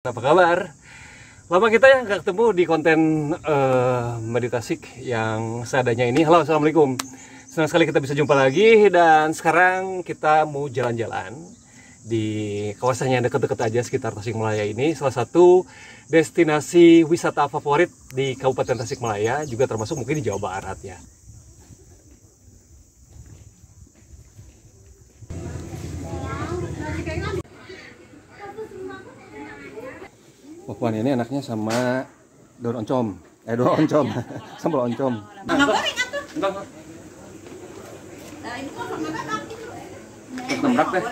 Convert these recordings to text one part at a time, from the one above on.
Apa kabar? Lama kita ya nggak ketemu di konten meditasi yang seadanya ini. Halo, assalamualaikum. Senang sekali kita bisa jumpa lagi. Dan sekarang kita mau jalan-jalan di kawasan yang dekat-dekat aja sekitar Tasikmalaya ini. Salah satu destinasi wisata favorit di Kabupaten Tasikmalaya, juga termasuk mungkin di Jawa Barat ya. Puan ini anaknya sama daun oncom, daun oncom, sambal oncom. Mangga goreng atuh. Enggak. Nah, ini kok mangga kaki. Nembrak deh.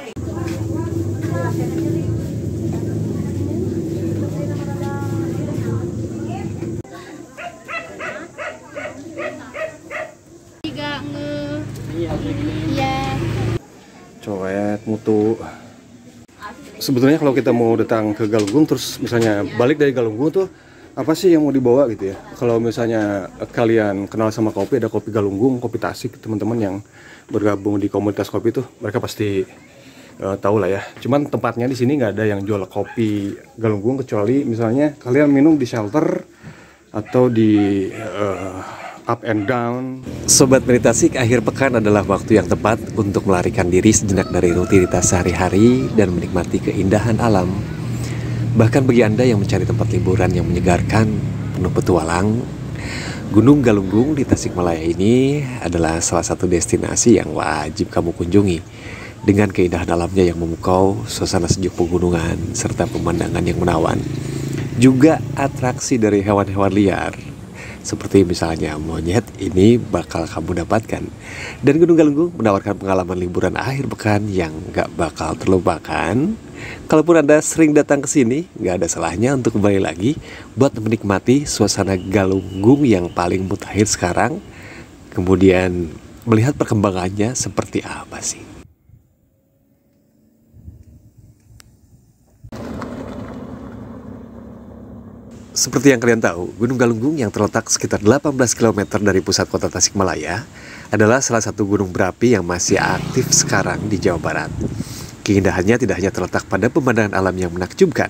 Tiga iya. Coet mutu. Sebetulnya kalau kita mau datang ke Galunggung terus misalnya balik dari Galunggung tuh apa sih yang mau dibawa gitu ya? Kalau misalnya kalian kenal sama kopi, ada kopi Galunggung, kopi Tasik, teman-teman yang bergabung di komunitas kopi tuh mereka pasti tahu lah ya. Cuman tempatnya di sini nggak ada yang jual kopi Galunggung kecuali misalnya kalian minum di shelter atau di up and down. Sobat Meditasi, akhir pekan adalah waktu yang tepat untuk melarikan diri sejenak dari rutinitas sehari-hari dan menikmati keindahan alam. Bahkan bagi Anda yang mencari tempat liburan yang menyegarkan, penuh petualang, Gunung Galunggung di Tasikmalaya ini adalah salah satu destinasi yang wajib kamu kunjungi. Dengan keindahan alamnya yang memukau, suasana sejuk pegunungan, serta pemandangan yang menawan. Juga atraksi dari hewan-hewan liar, seperti misalnya monyet, ini bakal kamu dapatkan. Dan Gunung Galunggung menawarkan pengalaman liburan akhir pekan yang gak bakal terlupakan. Kalaupun Anda sering datang ke sini, gak ada salahnya untuk kembali lagi buat menikmati suasana Galunggung yang paling mutakhir sekarang. Kemudian melihat perkembangannya seperti apa sih. Seperti yang kalian tahu, Gunung Galunggung yang terletak sekitar 18 km dari pusat kota Tasikmalaya adalah salah satu gunung berapi yang masih aktif sekarang di Jawa Barat. Keindahannya tidak hanya terletak pada pemandangan alam yang menakjubkan,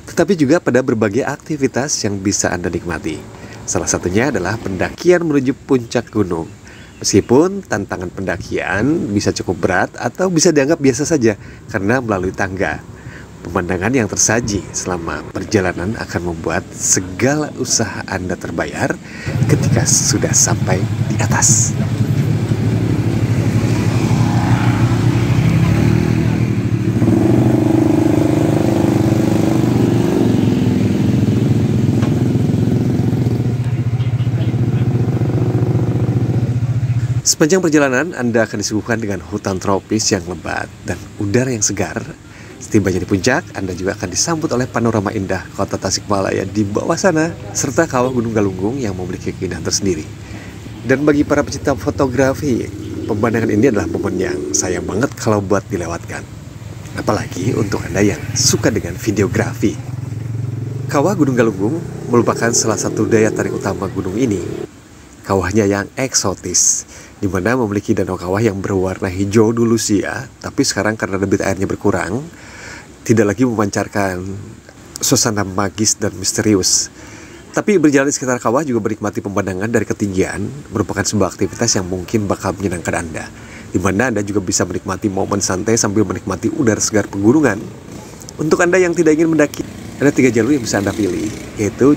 tetapi juga pada berbagai aktivitas yang bisa Anda nikmati. Salah satunya adalah pendakian menuju puncak gunung. Meskipun tantangan pendakian bisa cukup berat atau bisa dianggap biasa saja karena melalui tangga. Pemandangan yang tersaji selama perjalanan akan membuat segala usaha Anda terbayar ketika sudah sampai di atas. Sepanjang perjalanan, Anda akan disuguhkan dengan hutan tropis yang lebat dan udara yang segar. Setibanya di puncak, Anda juga akan disambut oleh panorama indah kota Tasikmalaya di bawah sana, serta kawah Gunung Galunggung yang memiliki keindahan tersendiri. Dan bagi para pecinta fotografi, pemandangan ini adalah momen yang sayang banget kalau buat dilewatkan. Apalagi untuk Anda yang suka dengan videografi. Kawah Gunung Galunggung merupakan salah satu daya tarik utama gunung ini. Kawahnya yang eksotis, di mana memiliki danau kawah yang berwarna hijau dulu sih ya, tapi sekarang karena debit airnya berkurang, tidak lagi memancarkan suasana magis dan misterius. Tapi berjalan di sekitar kawah juga menikmati pemandangan dari ketinggian merupakan sebuah aktivitas yang mungkin bakal menyenangkan Anda, di mana Anda juga bisa menikmati momen santai sambil menikmati udara segar pegunungan. Untuk Anda yang tidak ingin mendaki, ada 3 jalur yang bisa Anda pilih, yaitu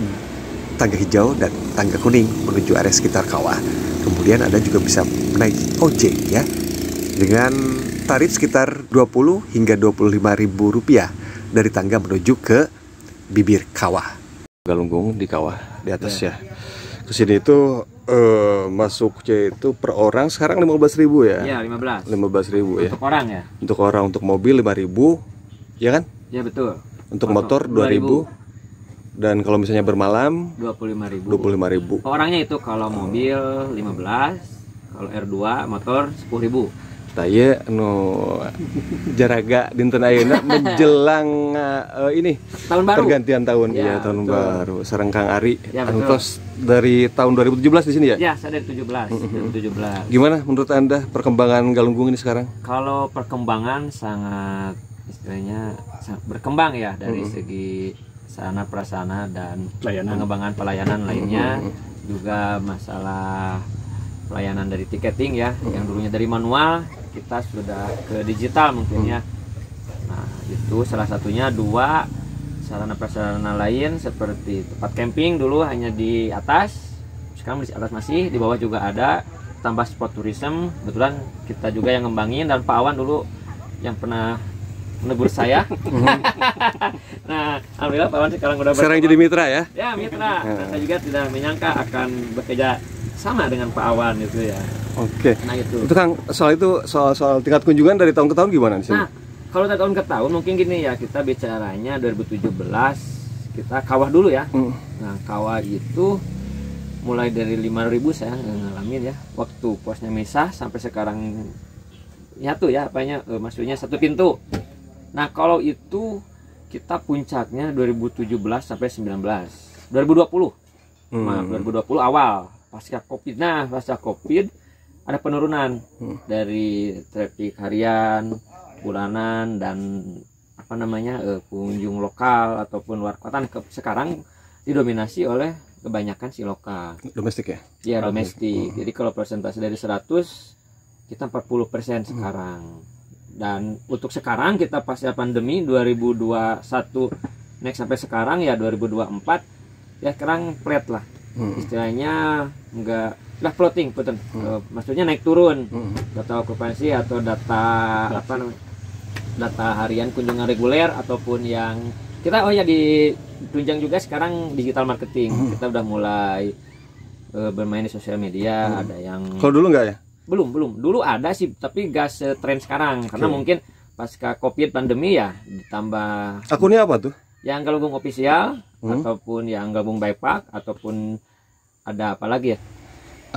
tangga hijau dan tangga kuning menuju area sekitar kawah. Kemudian Anda juga bisa naik ojek ya, dengan tarif sekitar 20 hingga 25 ribu rupiah dari tangga menuju ke bibir kawah. Galunggung di kawah di atas ya. Kesini itu masuknya itu per orang sekarang 15.000 ya? Iya, 15. 15.000 ya. Untuk orang ya? Untuk orang, untuk mobil 5.000, ya kan? Ya betul. Untuk motor 2.000. Dan kalau misalnya bermalam 25.000. 25.000. Orangnya itu kalau mobil 15, kalau R2 motor 10.000. Taya jaraga dinten ayeuna menjelang ini Tahun baru. pergantian tahun Ya, tahun betul. baru sareng Kang Ari. Ya, betul. Angkos dari tahun 2017 di sini ya? Ya, saya dari 17. Gimana menurut Anda perkembangan Galunggung ini sekarang? Kalau perkembangan sangat istilahnya sangat berkembang ya dari segi sarana prasarana dan Pelayanan. pengembangan pelayanan lainnya, juga masalah pelayanan dari tiketing ya, yang dulunya dari manual kita sudah ke digital mungkin ya. Nah itu salah satunya. Dua, sarana prasarana lain seperti tempat camping dulu hanya di atas, sekarang di atas masih, di bawah juga ada, tambah sport tourism. Kebetulan kita juga yang ngembangin, dan Pak Awan dulu yang pernah menegur saya. Nah alhamdulillah Pak Awan sekarang udah Sekarang jadi mitra ya. ya mitra. Nah, saya juga tidak menyangka akan bekerja sama dengan Pak Awan itu ya. Oke. Nah itu. Itu Kang, soal tingkat kunjungan dari tahun ke tahun gimana di sini? Nah, kalau dari tahun ke tahun mungkin gini ya, kita bicaranya 2017 kita kawah dulu ya. Nah, kawah itu mulai dari 5.000 saya ngalamin ya. Waktu posnya misah sampai sekarang nyatu ya, apanya maksudnya satu pintu. Nah, kalau itu kita puncaknya 2017 sampai 19. 2020. Maaf, 2020 awal pasca Covid. Nah, pasca Covid ada penurunan dari traffic harian, bulanan, dan apa namanya pengunjung lokal ataupun luar kota. Sekarang didominasi oleh kebanyakan si lokal. Domestik ya? Ya domestik. Jadi kalau persentase dari 100 kita 40% sekarang. Dan untuk sekarang kita pasca pandemi 2021 next sampai sekarang ya 2024 ya sekarang flat lah. Istilahnya enggak lah floating, betul. Maksudnya naik turun. Data okupansi atau data apa namanya? Data harian kunjungan reguler ataupun yang kita ditunjang juga sekarang digital marketing. Kita udah mulai bermain di sosial media. Ada yang Kalau dulu enggak ya? belum dulu ada sih, tapi gak setren sekarang karena mungkin pasca Covid pandemi ya, ditambah Akunnya apa tuh? yang gabung official ataupun yang gabung bypass ataupun ada apa lagi ya.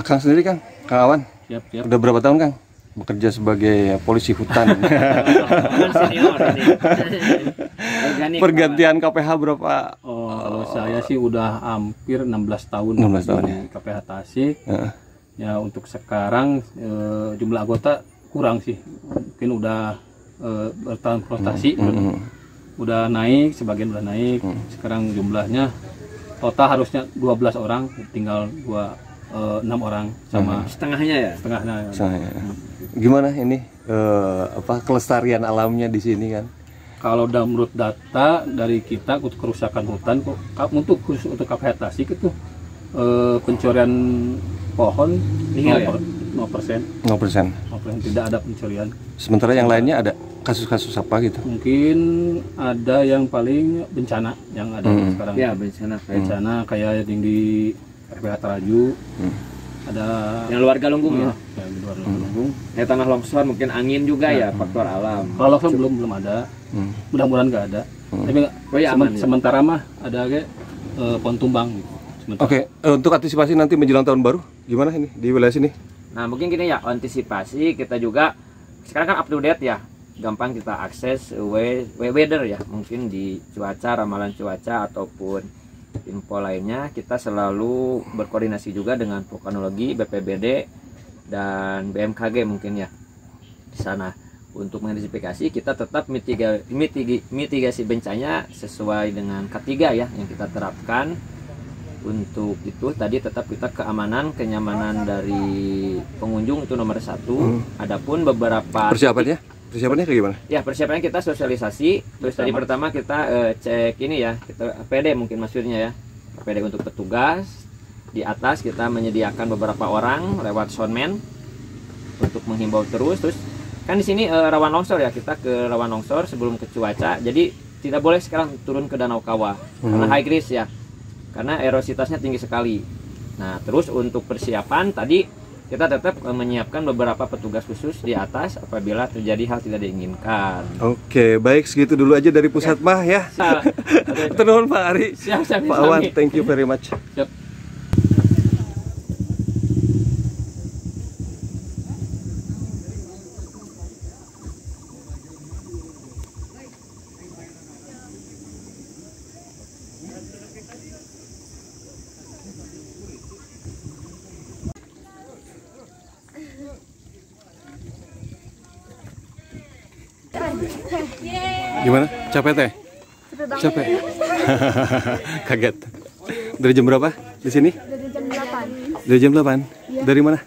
Kang sendiri Kang Awan Siap. udah berapa tahun Kang bekerja sebagai polisi hutan? Kan senior ini. Organik, Pergantian KPH berapa? Oh, kalau saya sih udah hampir 16 tahun 16 tahun di KPH Tasik. Ya untuk sekarang jumlah anggota kurang sih, mungkin udah bertahun prestasi, udah naik, sebagian udah naik. Sekarang jumlahnya total harusnya 12 orang, tinggal 6 orang sama setengahnya ya. setengahnya. Gimana ini kelestarian alamnya di sini kan? Kalau menurut data dari kita untuk kerusakan hutan, untuk khusus untuk KPH Tasik itu pencurian pohon Nihil ya? 0%. 0%. Tidak ada pencurian. Sementara yang lainnya ada kasus-kasus apa gitu? Mungkin ada yang paling bencana yang ada sekarang. Ya bencana kayak yang di RPH Taraju. Ada yang luar Galunggung ya. Yang di luar Galunggung. Kayak tanah longsor, mungkin angin juga ya, faktor alam. Kalau longsor belum ada. Mudah-mudahan nggak ada. Tapi sementara mah ada kayak pohon tumbang gitu. Oke, untuk antisipasi nanti menjelang tahun baru gimana ini di wilayah sini? Nah mungkin gini ya, antisipasi kita juga sekarang kan up to date ya, gampang kita akses weather ya, mungkin di cuaca, ramalan cuaca ataupun info lainnya. Kita selalu berkoordinasi juga dengan vulkanologi, BPBD dan BMKG mungkin ya di sana. Untuk mengantisipasi kita tetap mitigasi bencana sesuai dengan K3 ya yang kita terapkan. Untuk itu tadi tetap kita kenyamanan dari pengunjung itu nomor 1. Adapun beberapa Persiapannya kayak gimana? Ya persiapannya kita sosialisasi. Terus tadi pertama kita cek ini ya, kita APD mungkin maksudnya ya, APD untuk petugas. Di atas kita menyediakan beberapa orang lewat soundman untuk menghimbau terus. Kan di sini rawan longsor ya, kita ke rawan longsor sebelum ke cuaca. Jadi tidak boleh sekarang turun ke Danau Kawah karena high risk ya. Karena erositasnya tinggi sekali. Nah, terus untuk persiapan tadi kita tetap menyiapkan beberapa petugas khusus di atas apabila terjadi hal tidak diinginkan. Oke, baik segitu dulu aja dari Pusat Mah ya. Terima Pak Ari. Siap, Pak Awan, thank you very much. Siap. Gimana? Capek teh? Capek. Kaget. Dari jam berapa di sini? Dari jam 8. Dari jam 8. Iya. Dari mana?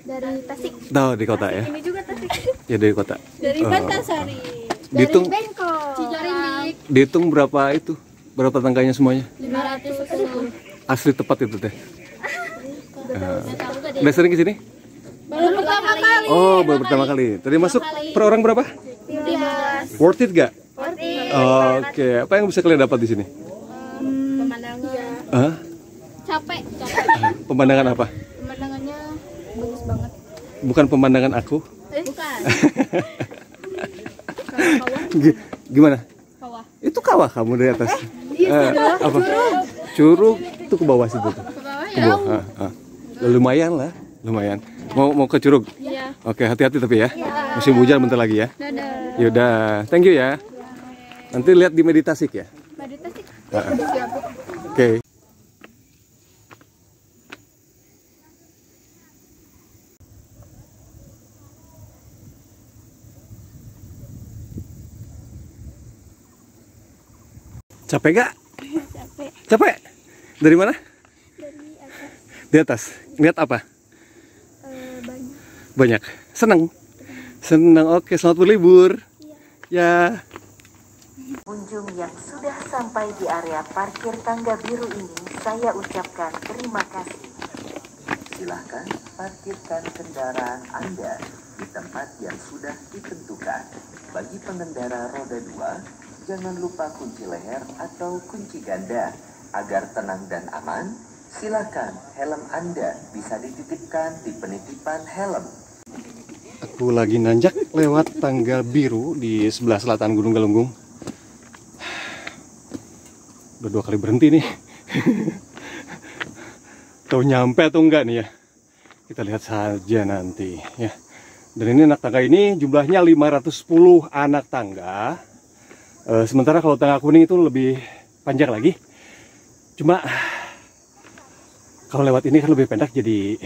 Dari Tasik. Tahu di kota ya. Ini juga Tasik. Ya dari kota. Dari Bantarsari. Dihitung Dari Bengkok. Cijarindik. dihitung berapa itu? Berapa tangganya semuanya? 510. Asli tepat itu teh. Tahu gak deh? Udah sering ke sini? Baru pertama kali. Oh, baru pertama kali. Tadi masuk per orang berapa? 15. Worth it gak? Worth it. Oke, apa yang bisa kalian dapat di sini? Pemandangan. Hah? Capek. Pemandangan apa? Pemandangannya bagus banget. Bukan pemandangan aku. Bukan. Gimana? Kawah. Itu kawah kamu dari atas. Apa? Curug itu ke bawah situ tuh. Ke bawah Ke ya. bawah. Lumayan lah, lumayan. Mau ke curug? Iya. Oke, hati-hati tapi ya. Musim hujan bentar lagi ya. Dadah. Yaudah, thank you ya. Nanti lihat di Meditasik ya. Meditasik. Oke. Capek gak? Capek. Capek? Dari mana? Dari atas. Di atas. Lihat apa? Banyak. Banyak. Senang? Senang, oke. Selamat berlibur. Ya. Pengunjung yang sudah sampai di area parkir tangga biru ini, saya ucapkan terima kasih. Silahkan parkirkan kendaraan Anda di tempat yang sudah ditentukan. Bagi pengendara roda 2, jangan lupa kunci leher atau kunci ganda. Agar tenang dan aman, silakan helm Anda bisa dititipkan di penitipan helm. Aku lagi nanjak lewat tangga biru di sebelah selatan Gunung Galunggung. Udah 2 kali berhenti nih. Tahu nyampe atau enggak nih ya? Kita lihat saja nanti ya. Dan ini anak tangga ini jumlahnya 510 anak tangga. Sementara kalau tangga kuning itu lebih panjang lagi. Cuma kalau lewat ini kan lebih pendek, jadi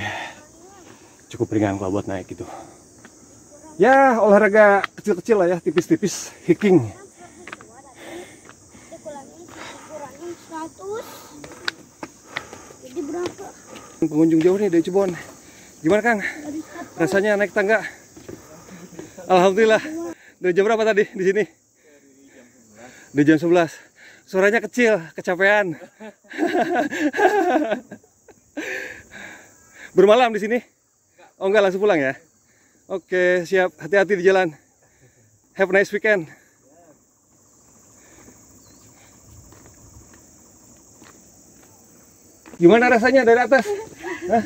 cukup ringan kalau buat naik gitu. Ya olahraga kecil-kecil lah ya, tipis-tipis, hiking. Dikurangin 100. Jadi berapa? Pengunjung jauh nih dari Cirebon. Gimana Kang? Rasanya naik tangga? Alhamdulillah. Dari jam berapa tadi di sini? Dari jam 11. Suaranya kecil, kecapean. Bermalam di sini? Oh enggak, langsung pulang ya? Oke, siap. Hati-hati di jalan. Have a nice weekend. Gimana rasanya dari atas? Hah?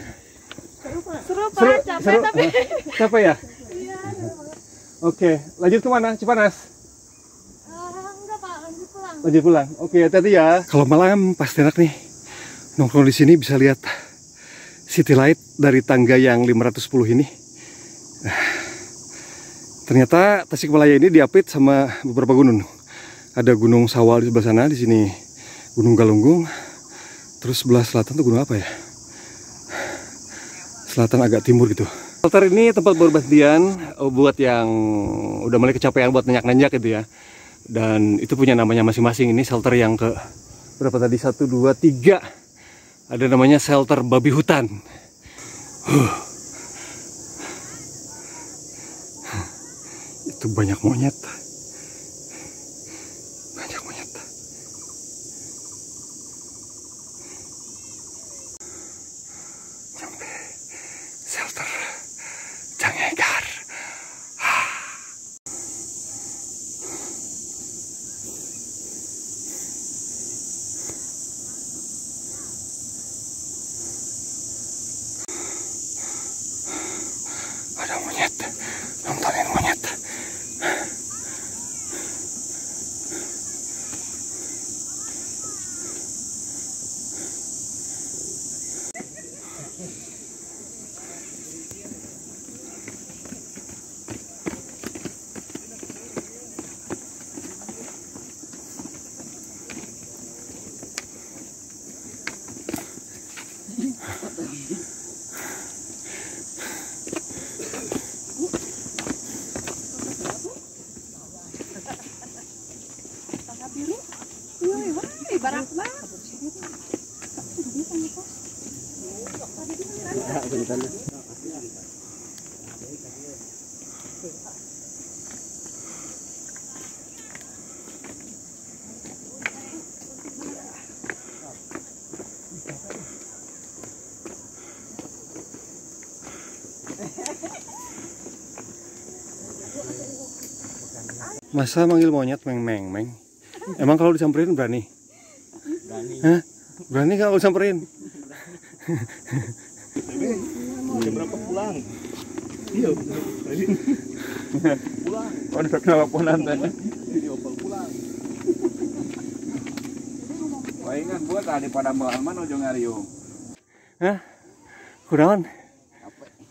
Seru Pak, capek tapi. Capek ya? Oke, lanjut kemana? Cipanas? Enggak Pak, lanjut pulang. Lanjut pulang. Oke, hati-hati ya. Kalau malam pasti enak nih. Nongkrong di sini bisa lihat city light dari tangga yang 510 ini. Ternyata Tasikmalaya ini diapit sama beberapa gunung. Ada Gunung Sawal di sebelah sana, di sini Gunung Galunggung. Terus sebelah selatan tuh gunung apa ya? Selatan agak timur gitu. Shelter ini tempat berberhentian buat yang udah mulai kecapean buat nanjak-nanjak gitu ya. Dan itu punya namanya masing-masing. Ini shelter yang ke berapa tadi? 1, 2, 3. Ada namanya shelter babi hutan. Itu banyak monyet. Banyak monyet. Sampai shelter Jangegar. Ada monyet, nontonin monyet. Masa manggil monyet meng. Emang kalau disamperin berani? Berani. Hah? Berani nggak kalau disamperin? Jam berapa pulang? Iya, pulang. Kontak teleponan teh. Pulang. Wah ingat gua tadi pada mana ujung ngariung. Hah? Kunaon?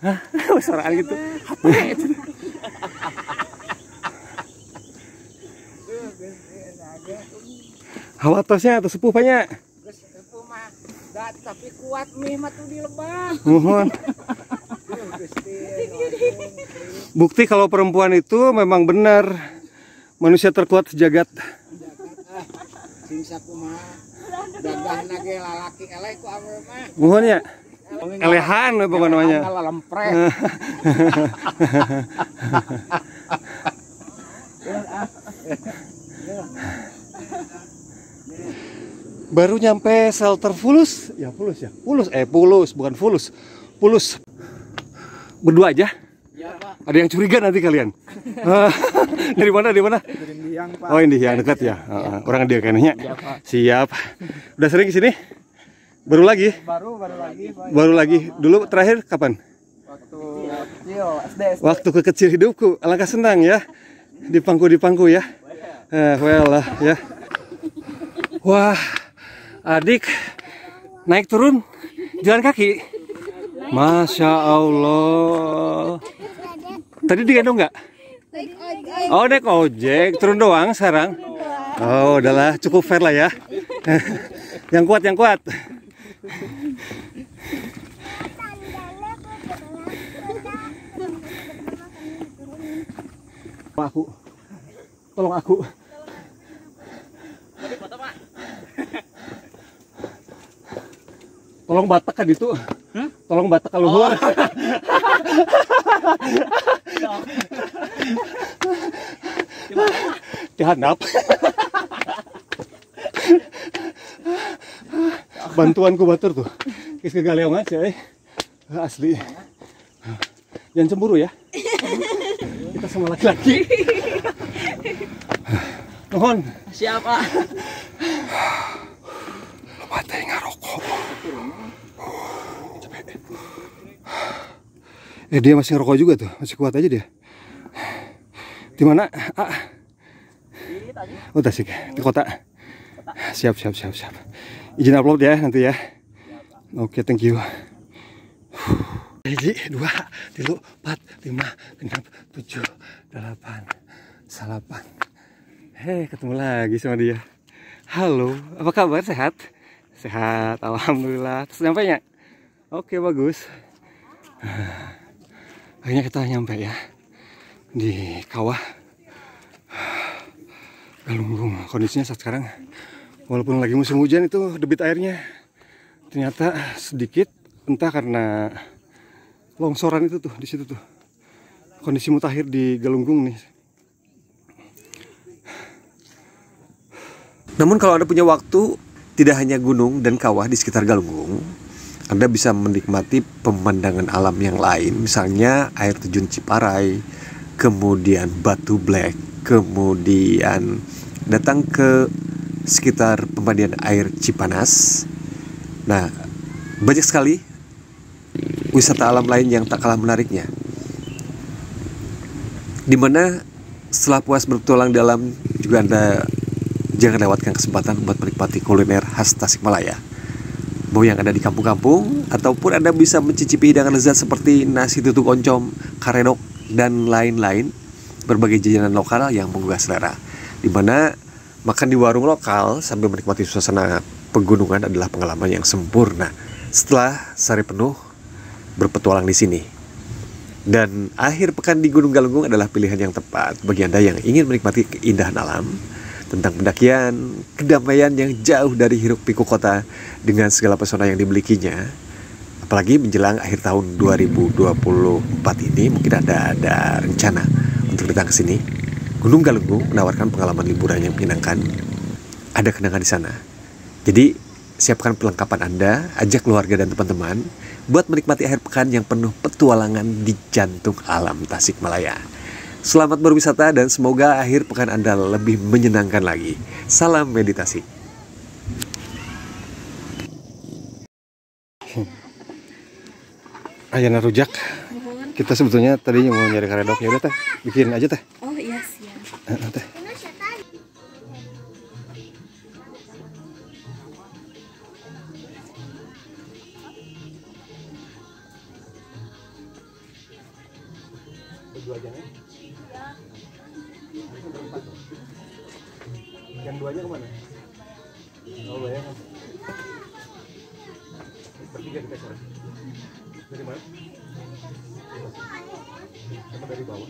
Hah? Suaraan gitu. Hawatosnya atau sepuh banyak. Sepuh mah, tapi kuat mie mah tuh di lebah. Mohon. Bukti kalau perempuan itu memang benar manusia terkuat sejagat. Sing sakumaha dagahna ge lalaki eleh ku awewe mah. Mohon ya. Elehan apa namanya? Lempreh. Baru nyampe shelter Fulus. Ya Fulus ya. Fulus bukan Fulus. Fulus. Berdua aja. Ya, Pak. Ada yang curiga nanti kalian. Dari mana? Dari mana? Dari Indiang, Pak. Oh ini yang dekat ya. Orang dia kayaknya. Siap. Udah sering kesini? Baru lagi? Baru lagi, Pak. Baru lagi. Dulu terakhir kapan? Waktu kecil, SD. Waktu kekecil hidupku. Alangkah senang ya. Di pangku ya. Well lah ya. Wah, adik naik turun jalan kaki. Masya Allah. Tadi digendong nggak? Oh naik ojek, turun doang sekarang. Oh udahlah, cukup fair lah ya. Yang kuat. Tolong aku. Tolong batak kan itu. Tolong batak kalau luar. Dihandap. Bantuanku batur tuh. Kis kegaleongan sih. Asli. Jangan cemburu ya. Kita sama laki-laki. Mohon. Siapa? Mati ngarokok. Dia masih ngerokok juga tuh, masih kuat aja dia. Di mana? Oh Tasik, di kota. Siap. Izin upload ya nanti ya. Oke, thank you. 1, 2, 3, 4, 5, 6, 7, 8, 9. Hei, ketemu lagi sama dia. Halo, apa kabar? Sehat? Sehat, alhamdulillah. Terus nyampe nya? Oke, bagus. Akhirnya kita nyampe ya di kawah Galunggung. Kondisinya saat sekarang, walaupun lagi musim hujan, itu debit airnya ternyata sedikit, entah karena longsoran itu tuh di situ tuh. Kondisi mutakhir di Galunggung nih. Namun kalau Anda punya waktu, tidak hanya gunung dan kawah di sekitar Galunggung, Anda bisa menikmati pemandangan alam yang lain, misalnya air terjun Ciparai, kemudian Batu Black, kemudian datang ke sekitar pemandian air Cipanas. Nah, banyak sekali wisata alam lain yang tak kalah menariknya, dimana setelah puas berpetualang dalam, juga Anda jangan lewatkan kesempatan buat menikmati kuliner khas Tasikmalaya. Mau yang ada di kampung-kampung, ataupun Anda bisa mencicipi hidangan lezat seperti nasi tutuk oncom, karedok, dan lain-lain. Berbagai jajanan lokal yang menggugah selera, dimana makan di warung lokal sambil menikmati suasana pegunungan adalah pengalaman yang sempurna setelah sehari penuh berpetualang di sini. Dan akhir pekan di Gunung Galunggung adalah pilihan yang tepat bagi Anda yang ingin menikmati keindahan alam tentang pendakian, kedamaian yang jauh dari hiruk-pikuk kota dengan segala pesona yang dimilikinya. Apalagi menjelang akhir tahun 2024 ini, mungkin ada rencana untuk datang ke sini. Gunung Galunggung menawarkan pengalaman liburan yang menyenangkan. Ada kenangan di sana. Jadi siapkan perlengkapan Anda, ajak keluarga dan teman-teman buat menikmati akhir pekan yang penuh petualangan di jantung alam Tasikmalaya. Selamat berwisata dan semoga akhir pekan Anda lebih menyenangkan lagi. Salam meditasi. Ayana rujak. Kita sebetulnya tadi mau nyari karedok, ya udah teh, bikin aja teh. Oh iya siap. Teh. Yang duanya kemana? Oh bayang. Bertiga kita cari. Dari mana? Sama dari bawah.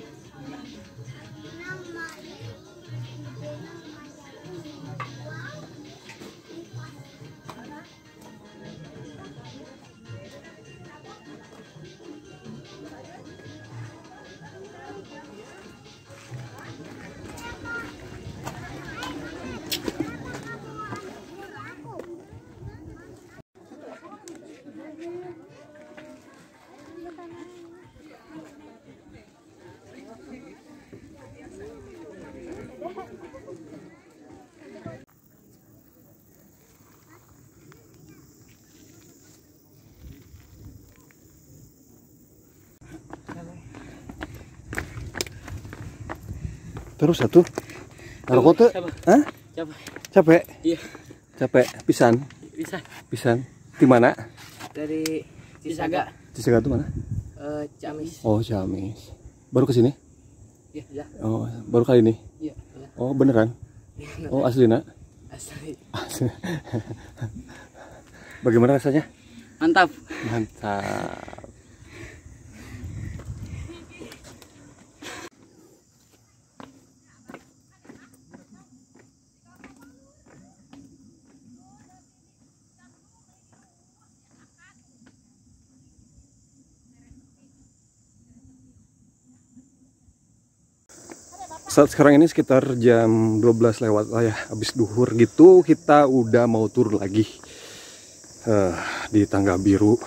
Terus satu. Ngerokok tuh? Hah? Capek. Iya. Capek. Pisan. Bisa. Pisan. Di mana? Dari Cisaga. Cisaga tuh mana? Ciamis. Oh, Ciamis. Baru ke sini? Iya, ya. Oh, baru kali ini? Iya. Oh, beneran? Oh, asli nak? Asli. Bagaimana rasanya? Mantap. Mantap. Saat sekarang ini sekitar jam 12 lewat lah ya, habis duhur gitu kita udah mau tur lagi di Tangga Biru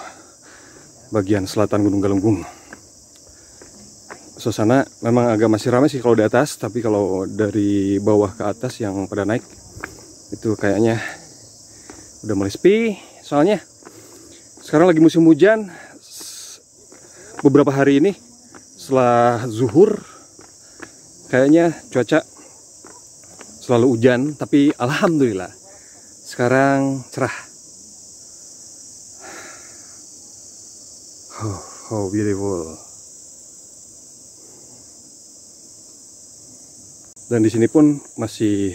bagian selatan Gunung Galunggung. Suasana memang agak masih ramai sih kalau di atas, tapi kalau dari bawah ke atas yang pada naik itu kayaknya udah mulai sepi. Soalnya sekarang lagi musim hujan. Beberapa hari ini setelah zuhur kayaknya cuaca selalu hujan, tapi alhamdulillah sekarang cerah. Oh beautiful. Dan di sini pun masih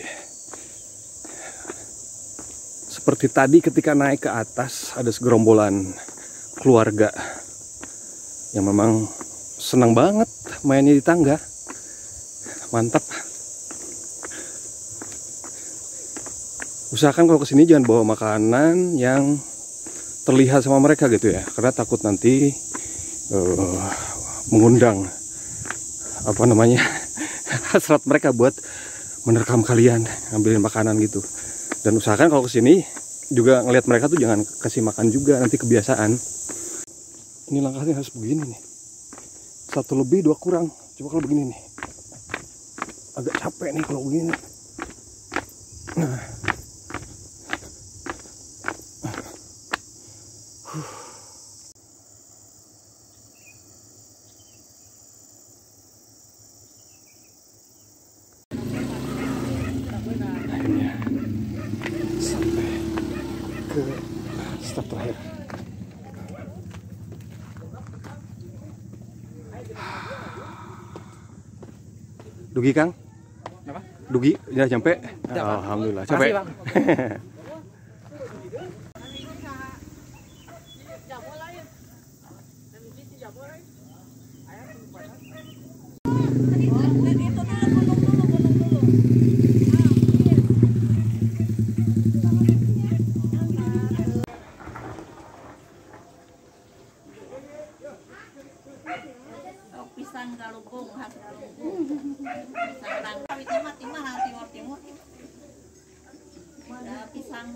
seperti tadi ketika naik ke atas, ada segerombolan keluarga yang memang senang banget mainnya di tangga. Mantap. Usahakan kalau kesini jangan bawa makanan yang terlihat sama mereka gitu ya, karena takut nanti mengundang apa namanya hasrat mereka buat menerkam kalian ngambilin makanan gitu. Dan usahakan kalau kesini juga ngelihat mereka tuh jangan kasih makan juga, nanti kebiasaan. Ini langkahnya harus begini nih, 1 lebih 2 kurang. Coba kalau begini nih, agak capek nih kalau begini. Nah. Akhirnya sampai ke stop terakhir. Dugi Kang? Apa? Dugi, udah sampai? Alhamdulillah, capek. pisang. Sawitnya mah timah timur timur. Ada pisang